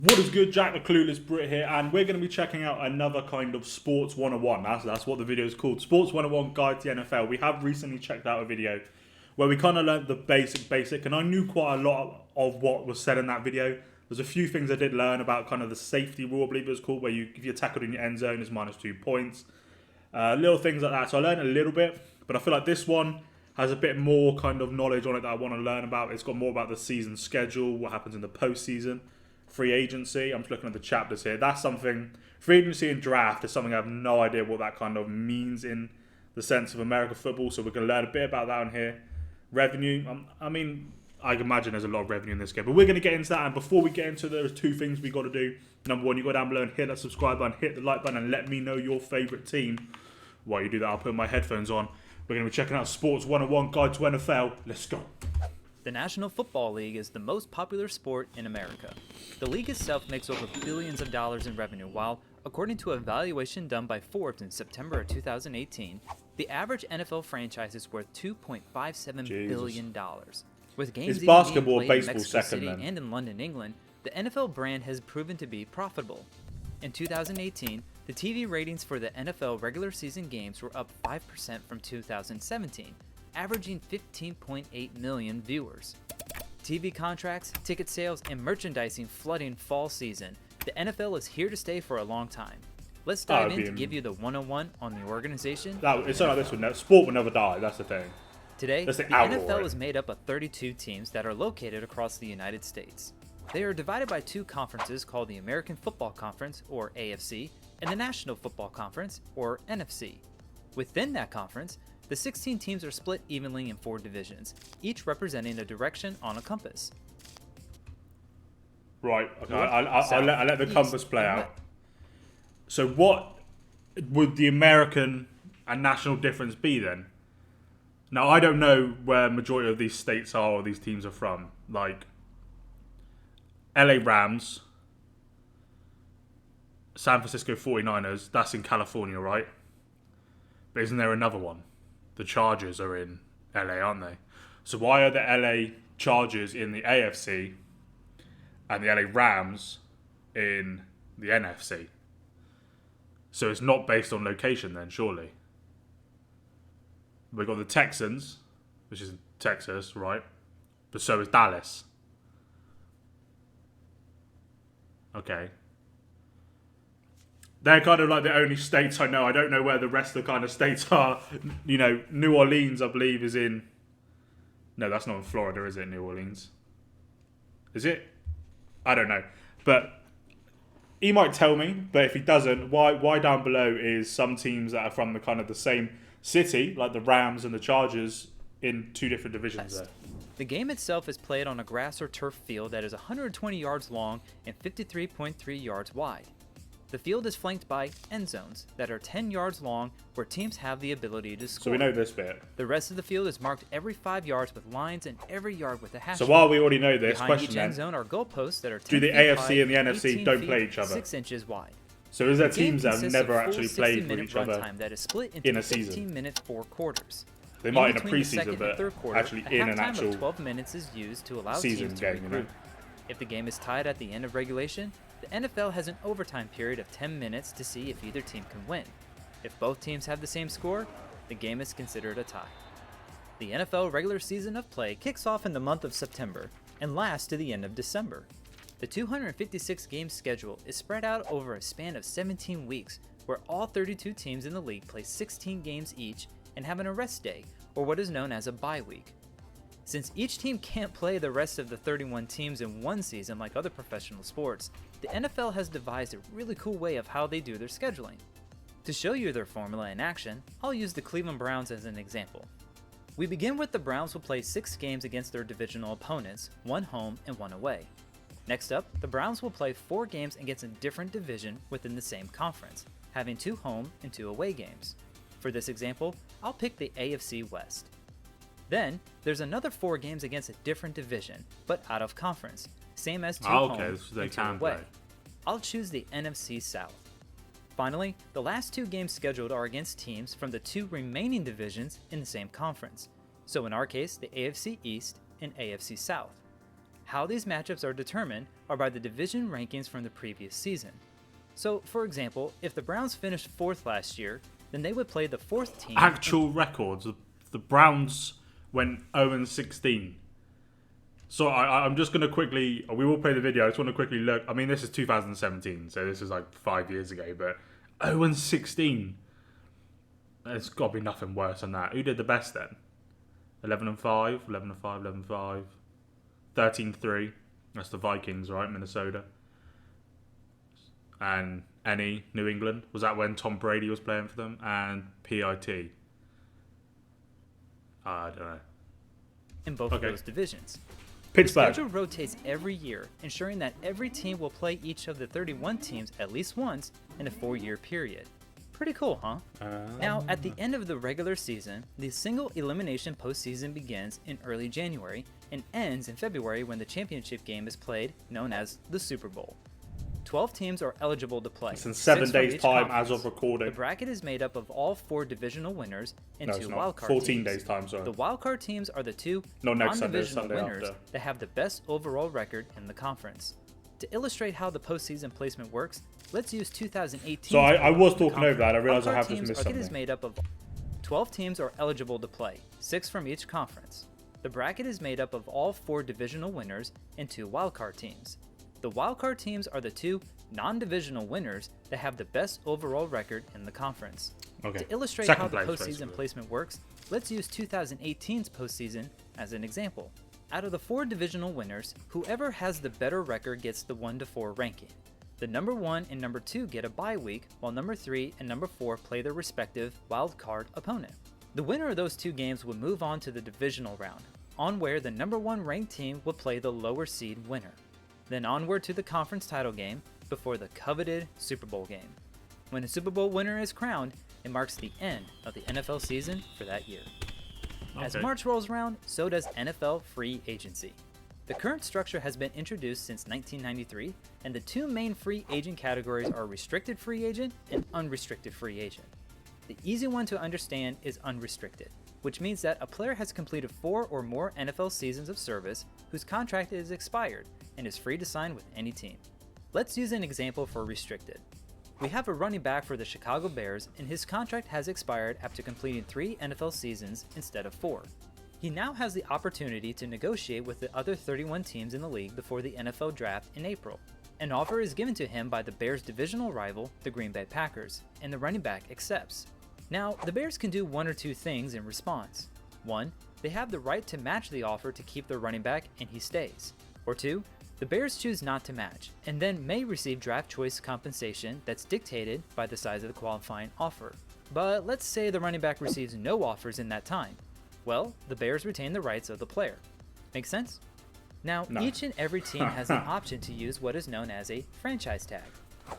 What is good, Jack the Clueless Brit here, and we're going to be checking out another kind of Sports 101. That's what the video is called, Sports 101 Guide to the NFL. We have recently checked out a video where we kind of learned the basic, and I knew quite a lot of what was said in that video. There's a few things I did learn about kind of the safety rule, I believe it was called, where if you're tackled in your end zone, it's minus 2 points. Little things like that. So I learned a little bit, but I feel like this one has a bit more kind of knowledge on it that I want to learn about. It's got more about the season schedule, what happens in the postseason. Free agency, I'm just looking at the chapters here. That's something, free agency and draft is something I have no idea what that kind of means in the sense of American football. So we're going to learn a bit about that on here. Revenue, I can imagine there's a lot of revenue in this game. But we're going to get into that. And before we get into it, there's two things we got to do. Number one, you go down below and hit that subscribe button, hit the like button, and let me know your favourite team. While you do that, I'll put my headphones on. We're going to be checking out Sports 101 Guide to NFL. Let's go. The National Football League is the most popular sport in America. The league itself makes over billions of dollars in revenue, while, according to a evaluation done by Forbes in September of 2018, the average NFL franchise is worth $2.57 billion. With games Is even being basketball or played in baseball Mexico second City then? and in London, England, the NFL brand has proven to be profitable. In 2018, the TV ratings for the NFL regular season games were up 5% from 2017, averaging 15.8 million viewers. TV contracts, ticket sales, and merchandising flooding fall season, the NFL is here to stay for a long time. Let's dive in to give you the 101 on the organization. It's not like this. Sport will never die. That's the thing. Today, That's the NFL is made up of 32 teams that are located across the United States. They are divided by two conferences called the American Football Conference, or AFC, and the National Football Conference, or NFC. Within that conference, the 16 teams are split evenly in 4 divisions, each representing a direction on a compass. Right, okay, North, I'll south, let the east, compass play and out. west. So what would the American and national difference be then? Now, I don't know where majority of these states are or these teams are from. Like, LA Rams, San Francisco 49ers, that's in California, right? But isn't there another one? The Chargers are in LA, aren't they? So why are the LA Chargers in the AFC and the LA Rams in the NFC? So it's not based on location then, surely. We've got the Texans, which is in Texas, right? But so is Dallas. Okay. They're kind of like the only states I know. I don't know where the rest of the kind of states are. You know, New Orleans, I believe, is in... No, that's not in Florida, is it, New Orleans? Is it? I don't know. But he might tell me, but if he doesn't, why down below is some teams that are from the kind of the same city, like the Rams and the Chargers, in 2 different divisions there? The game itself is played on a grass or turf field that is 120 yards long and 53.3 yards wide. The field is flanked by end zones that are 10 yards long where teams have the ability to score. So we know this bit. The rest of the field is marked every 5 yards with lines and every yard with a hash. So while we already know this, behind question each then, end zone are goalposts that are 10 do the feet AFC high, and the NFC 18 don't feet, play each other? 6 inches wide. So is there The game teams that have consists never of full actually played with 60-minute each other runtime that is split into in a season? 15-minute 4 quarters. They might in a between the second preseason, and but third quarter, actually a in an halftime actual of 12 minutes is used to allow season teams to game, you know? regroup. If the game is tied at the end of regulation, the NFL has an overtime period of 10 minutes to see if either team can win. If both teams have the same score, the game is considered a tie. The NFL regular season of play kicks off in the month of September and lasts to the end of December. The 256-game schedule is spread out over a span of 17 weeks, where all 32 teams in the league play 16 games each and have an arrest day, or what is known as a bye week. Since each team can't play the rest of the 31 teams in one season like other professional sports, the NFL has devised a really cool way of how they do their scheduling. To show you their formula in action, I'll use the Cleveland Browns as an example. We begin with the Browns will play 6 games against their divisional opponents, 1 home and 1 away. Next up, the Browns will play 4 games against a different division within the same conference, having 2 home and 2 away games. For this example, I'll pick the AFC West. Then, there's another 4 games against a different division, but out of conference, same as 2 home so they and 2 can away. play. I'll choose the NFC South. Finally, the last 2 games scheduled are against teams from the 2 remaining divisions in the same conference. So in our case, the AFC East and AFC South. How these matchups are determined are by the division rankings from the previous season. So, for example, if the Browns finished 4th last year, then they would play the 4th team. Actual records. The Browns went 0-16. So I'm just going to quickly... We will play the video. I just want to quickly look. I mean, this is 2017, so this is like 5 years ago. But 0-16. There's got to be nothing worse than that. Who did the best then? 11-5, 11-5, 11-5. 13-3. That's the Vikings, right? Minnesota. And New England. Was that when Tom Brady was playing for them? And PIT. I don't know. In both of those divisions. Pittsburgh. The schedule rotates every year, ensuring that every team will play each of the 31 teams at least once in a 4-year period. Pretty cool, huh? Now, at the end of the regular season, the single elimination postseason begins in early January and ends in February when the championship game is played, known as the Super Bowl. 12 teams are eligible to play. It's in 7 days' time conference. as of recording. The bracket is made up of all 4 divisional winners and 2 wildcard 14 teams. days' time, sorry. The wildcard teams are the 2 next non-divisional Sunday winners after. that have the best overall record in the conference. To illustrate how the postseason placement works, let's use 2018. So I was talking over that. I realised I have teams, just missed something. The bracket is something. made up of 12 teams are eligible to play, 6 from each conference. The bracket is made up of all 4 divisional winners and 2 wildcard teams. The wildcard teams are the 2 non-divisional winners that have the best overall record in the conference. Okay. To illustrate Second how the place, postseason basically. placement works, let's use 2018's postseason as an example. Out of the 4 divisional winners, whoever has the better record gets the 1-4 ranking. The number 1 and number 2 get a bye week, while number 3 and number 4 play their respective wildcard opponent. The winner of those 2 games would move on to the divisional round, on where the number 1 ranked team will play the lower seed winner. Then onward to the conference title game before the coveted Super Bowl game. When the Super Bowl winner is crowned, it marks the end of the NFL season for that year. As March rolls around, so does NFL free agency. The current structure has been introduced since 1993, and the 2 main free agent categories are restricted free agent and unrestricted free agent. The easy one to understand is unrestricted, which means that a player has completed 4 or more NFL seasons of service whose contract is expired and is free to sign with any team. Let's use an example for restricted. We have a running back for the Chicago Bears, and his contract has expired after completing 3 NFL seasons instead of 4. He now has the opportunity to negotiate with the other 31 teams in the league before the NFL draft in April. An offer is given to him by the Bears' divisional rival, the Green Bay Packers, and the running back accepts. Now, the Bears can do 1 or 2 things in response. 1, they have the right to match the offer to keep their running back and he stays. Or 2, the Bears choose not to match, and then may receive draft choice compensation that's dictated by the size of the qualifying offer. But let's say the running back receives no offers in that time. Well, the Bears retain the rights of the player. Make sense? Now, each and every team has an option to use what is known as a franchise tag.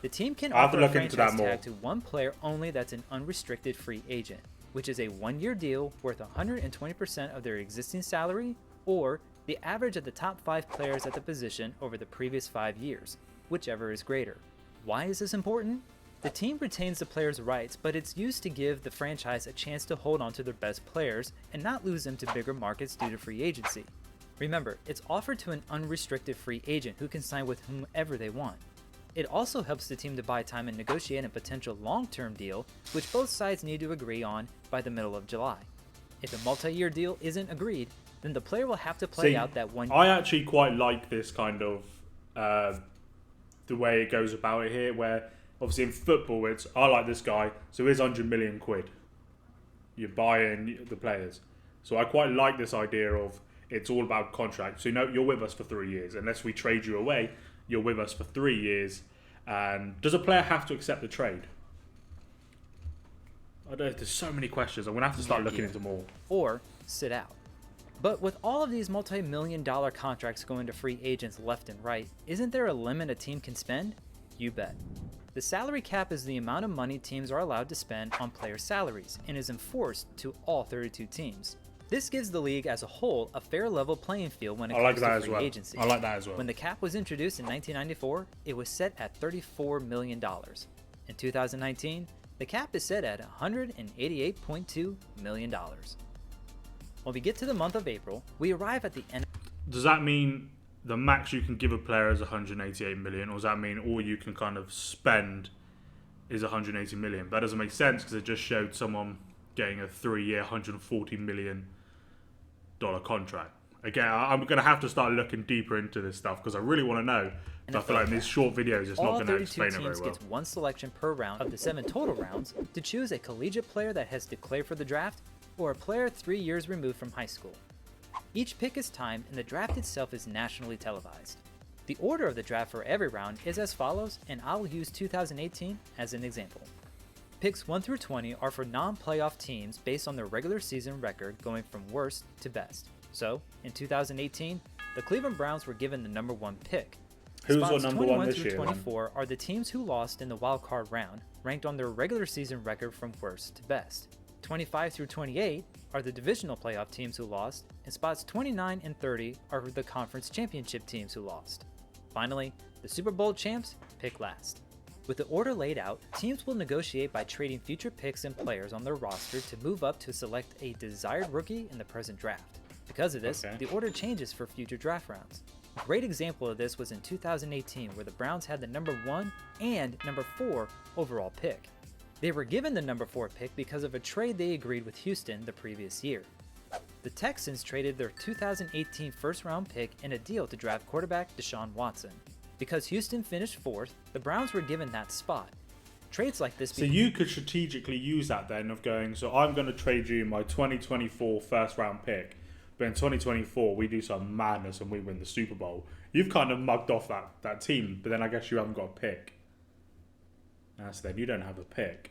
The team can offer a franchise tag to one player only that's an unrestricted free agent, which is a 1-year deal worth 120% of their existing salary, or the average of the top 5 players at the position over the previous 5 years, whichever is greater. Why is this important? The team retains the player's rights, but it's used to give the franchise a chance to hold on to their best players and not lose them to bigger markets due to free agency. Remember, it's offered to an unrestricted free agent who can sign with whomever they want. It also helps the team to buy time and negotiate a potential long-term deal, which both sides need to agree on by the middle of July. If a multi-year deal isn't agreed, then the player will have to play out that 1 year. I actually quite like this kind of the way it goes about it here, where obviously in football it's I like this guy, so here's 100 million quid. You're buying the players. So I quite like this idea of it's all about contract. So you're with us for 3 years. Unless we trade you away, you're with us for 3 years. And does a player have to accept the trade? I don't know, there's so many questions. I'm going to have to start looking into more. Or sit out. But with all of these multi-million-dollar contracts going to free agents left and right, isn't there a limit a team can spend? You bet. The salary cap is the amount of money teams are allowed to spend on player salaries and is enforced to all 32 teams. This gives the league as a whole a fair level playing field when it comes to free agency. I like that as well. When the cap was introduced in 1994, it was set at $34 million. In 2019, the cap is set at $188.2 million. When we get to the month of April, we arrive at the end. Does that mean the max you can give a player is 188 million, or does that mean all you can kind of spend is 180 million? That doesn't make sense because it just showed someone getting a 3-year, $140 million contract. Again, I'm going to have to start looking deeper into this stuff because I really want to know. I feel like in these short videos, it's not going to explain it very well. All 32 teams gets one selection per round of the 7 total rounds to choose a collegiate player that has declared for the draft or a player 3 years removed from high school. Each pick is timed and the draft itself is nationally televised. The order of the draft for every round is as follows, and I'll use 2018 as an example. Picks 1 through 20 are for non-playoff teams based on their regular season record going from worst to best. So, in 2018, the Cleveland Browns were given the number 1 pick. Who's Spots on number 1 this 21 through year? 24 are the teams who lost in the wild card round, ranked on their regular season record from worst to best. 25 through 28 are the divisional playoff teams who lost, and spots 29 and 30 are the conference championship teams who lost. Finally, the Super Bowl champs pick last. With the order laid out, teams will negotiate by trading future picks and players on their roster to move up to select a desired rookie in the present draft. Because of this, the order changes for future draft rounds. A great example of this was in 2018, where the Browns had the number 1 and number 4 overall pick. They were given the number 4 pick because of a trade they agreed with Houston the previous year. The Texans traded their 2018 first-round pick in a deal to draft quarterback Deshaun Watson. Because Houston finished 4th, the Browns were given that spot. Trades like this... So you could strategically use that then of going, so I'm going to trade you my 2024 first-round pick, but in 2024 we do some madness and we win the Super Bowl. You've kind of mugged off that team, but then I guess you haven't got a pick. So then you don't have a pick.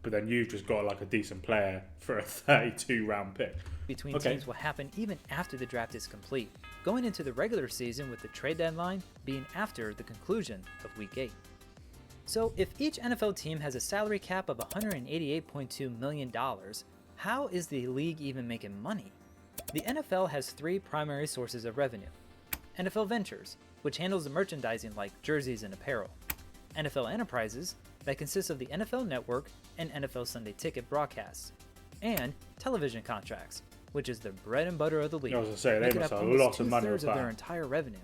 But then you've just got like a decent player for a 32-round pick. Between teams will happen even after the draft is complete, going into the regular season with the trade deadline being after the conclusion of Week 8. So if each NFL team has a salary cap of $188.2 million, how is the league even making money? The NFL has 3 primary sources of revenue. NFL Ventures, which handles the merchandising like jerseys and apparel. NFL Enterprises, that consists of the NFL Network and NFL Sunday Ticket broadcasts. And television contracts, which is the bread and butter of the league. I was going to say, they must have a lot of money with of their entire revenue.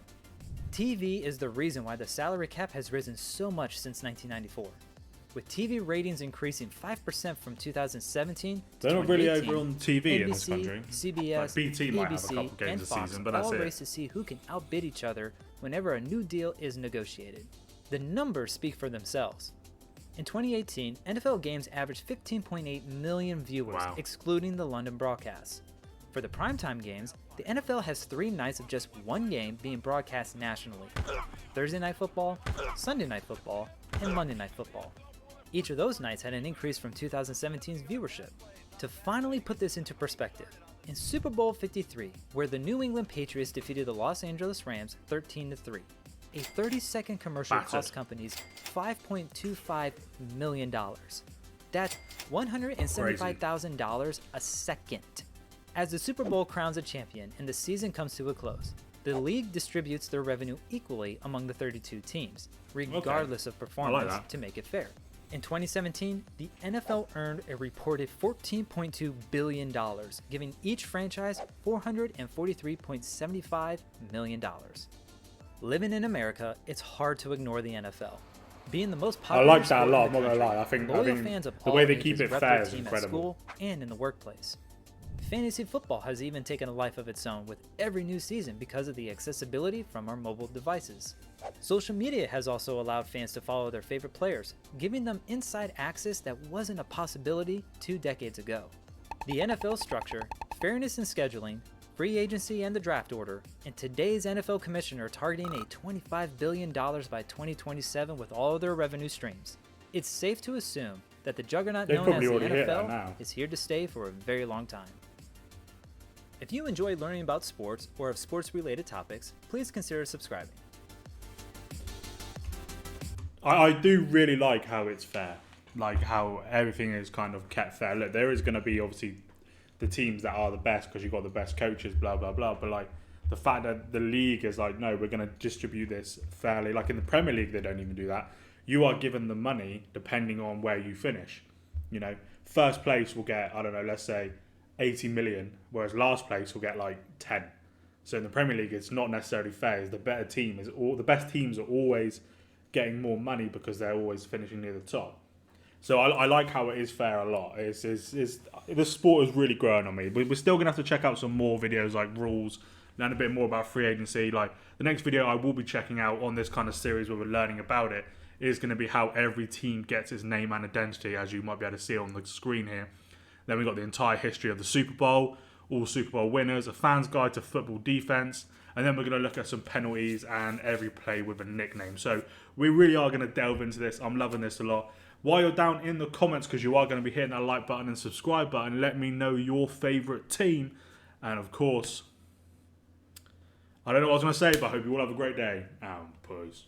TV is the reason why the salary cap has risen so much since 1994. With TV ratings increasing 5% from 2017 to They're not really 2018, over on TV NBC, in this country. CBS, Like BT might have a ABC, couple games and a Fox season, but that's all it. race to see who can outbid each other whenever a new deal is negotiated. The numbers speak for themselves. In 2018, NFL games averaged 15.8 million viewers, excluding the London broadcasts. For the primetime games, the NFL has 3 nights of just one game being broadcast nationally: Thursday Night Football, Sunday Night Football, and Monday Night Football. Each of those nights had an increase from 2017's viewership. To finally put this into perspective, in Super Bowl 53, where the New England Patriots defeated the Los Angeles Rams 13-3, a 30-second commercial cost companies $5.25 million. That's $175,000 a second. As the Super Bowl crowns a champion and the season comes to a close, the league distributes their revenue equally among the 32 teams, regardless of performance, to make it fair. In 2017, the NFL earned a reported $14.2 billion, giving each franchise $443.75 million. Living in America, it's hard to ignore the NFL. Being the most popular, I like that a lot. I'm not gonna lie. I think fans of the way they keep it fair is incredible. At school and in the workplace. Fantasy football has even taken a life of its own with every new season because of the accessibility from our mobile devices. Social media has also allowed fans to follow their favorite players, giving them inside access that wasn't a possibility 2 decades ago. The NFL structure, fairness in scheduling, free agency and the draft order, and today's NFL commissioner targeting a $25 billion by 2027 with all of their revenue streams. It's safe to assume that the juggernaut known as the NFL is here to stay for a very long time. If you enjoy learning about sports or have sports-related topics, please consider subscribing. I do really like how it's fair, like how everything is kind of kept fair. Look, there is going to be obviously the teams that are the best because you've got the best coaches, blah, blah, blah. But like the fact that the league is like, no, we're going to distribute this fairly. Like in the Premier League, they don't even do that. You are given the money depending on where you finish. You know, first place will get, I don't know, let's say 80 million, whereas last place will get like 10. So in the Premier League, it's not necessarily fair. It's the better team the best teams are always getting more money because they're always finishing near the top. So I like how it is fair a lot. The sport is really growing on me. We're still going to have to check out some more videos like rules, learn a bit more about free agency. Like the next video I will be checking out on this kind of series where we're learning about it is going to be how every team gets its name and identity, as you might be able to see on the screen here. Then we've got the entire history of the Super Bowl, all Super Bowl winners, a fan's guide to football defense, and then we're going to look at some penalties and every play with a nickname. So we really are going to delve into this. I'm loving this a lot. While you're down in the comments, because you are going to be hitting that like button and subscribe button, let me know your favourite team. And of course, I don't know what I was going to say, but I hope you all have a great day. Peace.